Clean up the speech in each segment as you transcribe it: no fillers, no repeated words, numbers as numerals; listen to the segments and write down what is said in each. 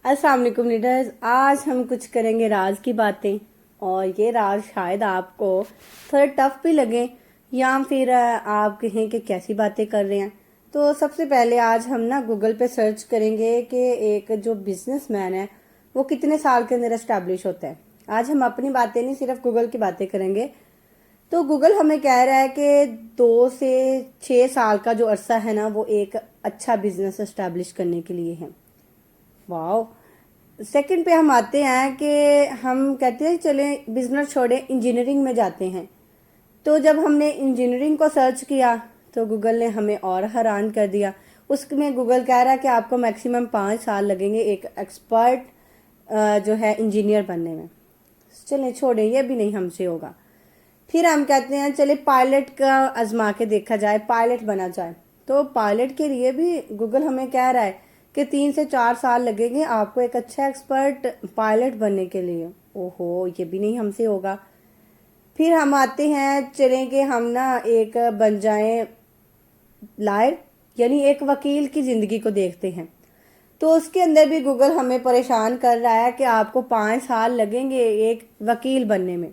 अस्सलाम वालेकुम लीडर्स। आज हम कुछ करेंगे राज की बातें, और ये राज शायद आपको थोड़ा टफ भी लगे या फिर आप कहें कि कैसी बातें कर रहे हैं। तो सबसे पहले आज हम ना गूगल पे सर्च करेंगे कि एक जो बिजनेसमैन है वो कितने साल के अंदर एस्टैब्लिश होता है। आज हम अपनी बातें नहीं, सिर्फ गूगल की बातें करेंगे। तो गूगल हमें कह रहा है कि 2 से 6 साल का जो अरसा है ना, वो एक अच्छा बिजनेस एस्टैब्लिश करने के लिए है। वाह। सेकंड पे हम आते हैं कि हम कहते हैं चले बिजनेस छोड़े, इंजीनियरिंग में जाते हैं। तो जब हमने इंजीनियरिंग को सर्च किया तो गूगल ने हमें और हैरान कर दिया। उसमें गूगल कह रहा है कि आपको मैक्सिमम 5 साल लगेंगे एक एक्सपर्ट जो है इंजीनियर बनने में। चलें छोड़ें, ये भी नहीं हमसे होगा। फिर हम कहते हैं चले पायलट का आजमा के देखा जाए, पायलट बना जाए। तो पायलट के लिए भी गूगल हमें कह रहा है कि 3 से 4 साल लगेंगे आपको एक अच्छा एक्सपर्ट पायलट बनने के लिए। ओहो, ये भी नहीं हमसे होगा। फिर हम आते हैं, चलें कि हम ना एक बन जाएं लायर, यानी एक वकील की जिंदगी को देखते हैं। तो उसके अंदर भी गूगल हमें परेशान कर रहा है कि आपको 5 साल लगेंगे एक वकील बनने में।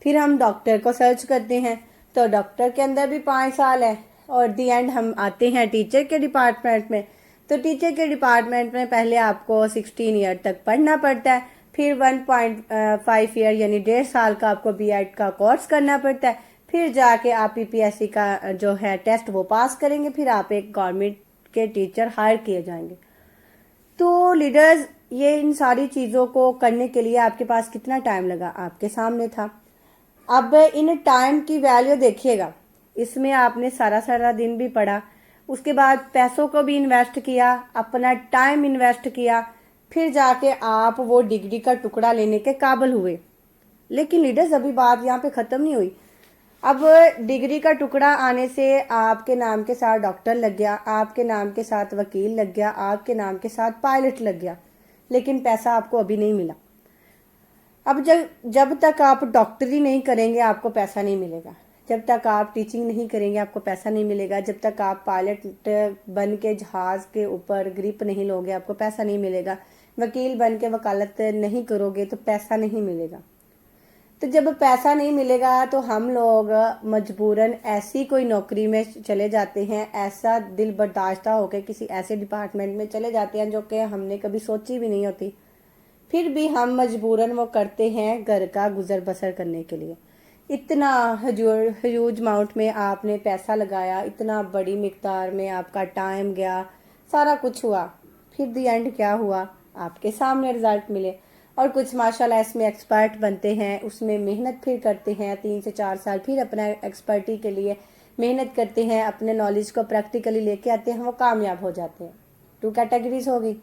फिर हम डॉक्टर को सर्च करते हैं तो डॉक्टर के अंदर भी 5 साल है। और दी एंड हम आते हैं टीचर के डिपार्टमेंट में। तो टीचर के डिपार्टमेंट में पहले आपको 16 ईयर तक पढ़ना पड़ता है, फिर 1.5 ईयर यानी 1.5 साल का आपको बीएड का कोर्स करना पड़ता है, फिर जाके आप पीपीएससी का जो है टेस्ट वो पास करेंगे, फिर आप एक गवर्नमेंट के टीचर हायर किए जाएंगे। तो लीडर्स, ये इन सारी चीज़ों को करने के लिए आपके पास कितना टाइम लगा आपके सामने था। अब इन टाइम की वैल्यू देखिएगा। इसमें आपने सारा सारा दिन भी पढ़ा, उसके बाद पैसों को भी इन्वेस्ट किया, अपना टाइम इन्वेस्ट किया, फिर जाके आप वो डिग्री का टुकड़ा लेने के काबिल हुए। लेकिन लीडर्स, अभी बात यहाँ पे ख़त्म नहीं हुई। अब डिग्री का टुकड़ा आने से आपके नाम के साथ डॉक्टर लग गया, आपके नाम के साथ वकील लग गया, आपके नाम के साथ पायलट लग गया, लेकिन पैसा आपको अभी नहीं मिला। अब जब जब तक आप डॉक्टरी नहीं करेंगे आपको पैसा नहीं मिलेगा, जब तक आप टीचिंग नहीं करेंगे आपको पैसा नहीं मिलेगा, जब तक आप पायलट बन के जहाज के ऊपर ग्रिप नहीं लोगे आपको पैसा नहीं मिलेगा, वकील बन के वकालत नहीं करोगे तो पैसा नहीं मिलेगा। तो जब पैसा नहीं मिलेगा तो हम लोग मजबूरन ऐसी कोई नौकरी में चले जाते हैं, ऐसा दिल बर्दाश्ता होकर किसी ऐसे डिपार्टमेंट में चले जाते हैं जो कि हमने कभी सोची भी नहीं होती। फिर भी हम मजबूरन वो करते हैं घर का गुजर बसर करने के लिए। इतना ह्यूज अमाउंट में आपने पैसा लगाया, इतना बड़ी मिकदार में आपका टाइम गया, सारा कुछ हुआ, फिर दी एंड क्या हुआ, आपके सामने रिजल्ट मिले। और कुछ माशाल्लाह इसमें एक्सपर्ट बनते हैं, उसमें मेहनत फिर करते हैं 3 से 4 साल, फिर अपना एक्सपर्टी के लिए मेहनत करते हैं, अपने नॉलेज को प्रैक्टिकली लेके आते हैं, वो कामयाब हो जाते हैं। 2 कैटेगरीज होगी।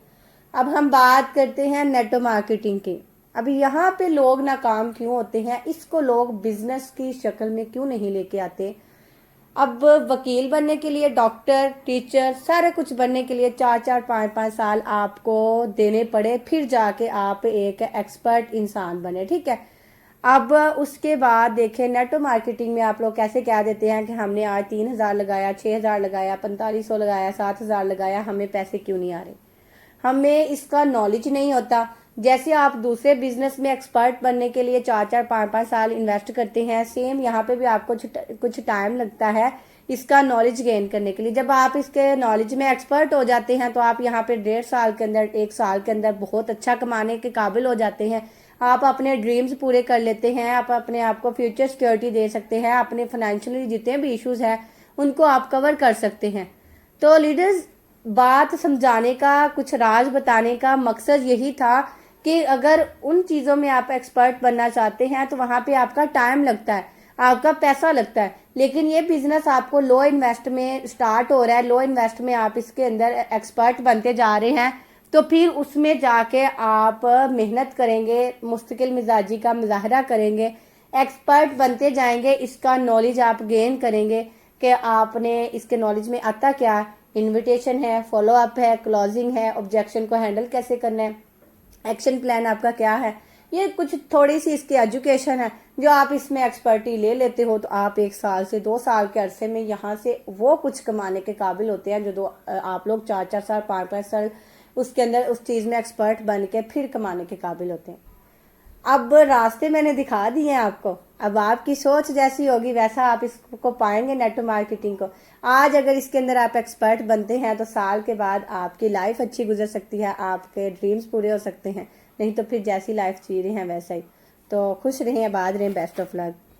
अब हम बात करते हैं नेटो मार्केटिंग की। अब यहाँ पे लोग नाकाम क्यों होते हैं, इसको लोग बिजनेस की शक्ल में क्यों नहीं लेके आते। अब वकील बनने के लिए, डॉक्टर, टीचर, सारे कुछ बनने के लिए 4-4, 5-5 साल आपको देने पड़े, फिर जाके आप एक एक्सपर्ट इंसान बने, ठीक है। अब उसके बाद देखें नेटो मार्केटिंग में आप लोग कैसे कह देते हैं कि हमने आज 3,000 लगाया, 6,000 लगाया, 4500 लगाया, 7,000 लगाया, हमें पैसे क्यों नहीं आ रहे। हमें इसका नॉलेज नहीं होता। जैसे आप दूसरे बिजनेस में एक्सपर्ट बनने के लिए 4-4, 5-5 साल इन्वेस्ट करते हैं, सेम यहाँ पे भी आपको कुछ टाइम लगता है इसका नॉलेज गेन करने के लिए। जब आप इसके नॉलेज में एक्सपर्ट हो जाते हैं तो आप यहाँ पे 1.5 साल के अंदर, 1 साल के अंदर बहुत अच्छा कमाने के काबिल हो जाते हैं। आप अपने ड्रीम्स पूरे कर लेते हैं, आप अपने आप को फ्यूचर सिक्योरिटी दे सकते हैं, अपने फाइनेंशियली जितने भी इश्यूज हैं उनको आप कवर कर सकते हैं। तो लीडर्स, बात समझाने का, कुछ राज बताने का मकसद यही था कि अगर उन चीज़ों में आप एक्सपर्ट बनना चाहते हैं तो वहाँ पे आपका टाइम लगता है, आपका पैसा लगता है। लेकिन ये बिजनेस आपको लो इन्वेस्ट में स्टार्ट हो रहा है, लो इन्वेस्ट में आप इसके अंदर एक्सपर्ट बनते जा रहे हैं, तो फिर उसमें जाके आप मेहनत करेंगे, मुस्तकिल मिजाजी का मुजाहरा करेंगे, एक्सपर्ट बनते जाएंगे, इसका नॉलेज आप गेन करेंगे कि आपने इसके नॉलेज में आता क्या, इनविटेशन है, फॉलो अप है, क्लोजिंग है, ऑब्जेक्शन को हैंडल कैसे करना है, एक्शन प्लान आपका क्या है। ये कुछ थोड़ी सी इसकी एजुकेशन है जो आप इसमें एक्सपर्टी ले लेते हो तो आप 1 साल से 2 साल के अरसे में यहाँ से वो कुछ कमाने के काबिल होते हैं जो आप लोग 4-4 साल 5-5 साल اس کے اندر اس چیز میں ایکسپرٹ بن کے پھر کمانے کے قابل ہوتے ہیں۔ اب راستے میں نے دکھا دیے ہیں آپ کو، اب آپ کی سوچ جیسی ہوگی ویسا آپ اس کو پائیں گے نیٹ مارکیٹنگ کو۔ آج اگر اس کے اندر آپ ایکسپرٹ بنتے ہیں تو سال کے بعد آپ کی لائف اچھی گزر سکتی ہے، آپ کے ڈریمز پورے ہو سکتے ہیں، نہیں تو پھر جیسی لائف جی رہے ہیں ویسا ہی۔ تو خوش رہیں، آباد رہیں، بیسٹ آف لک۔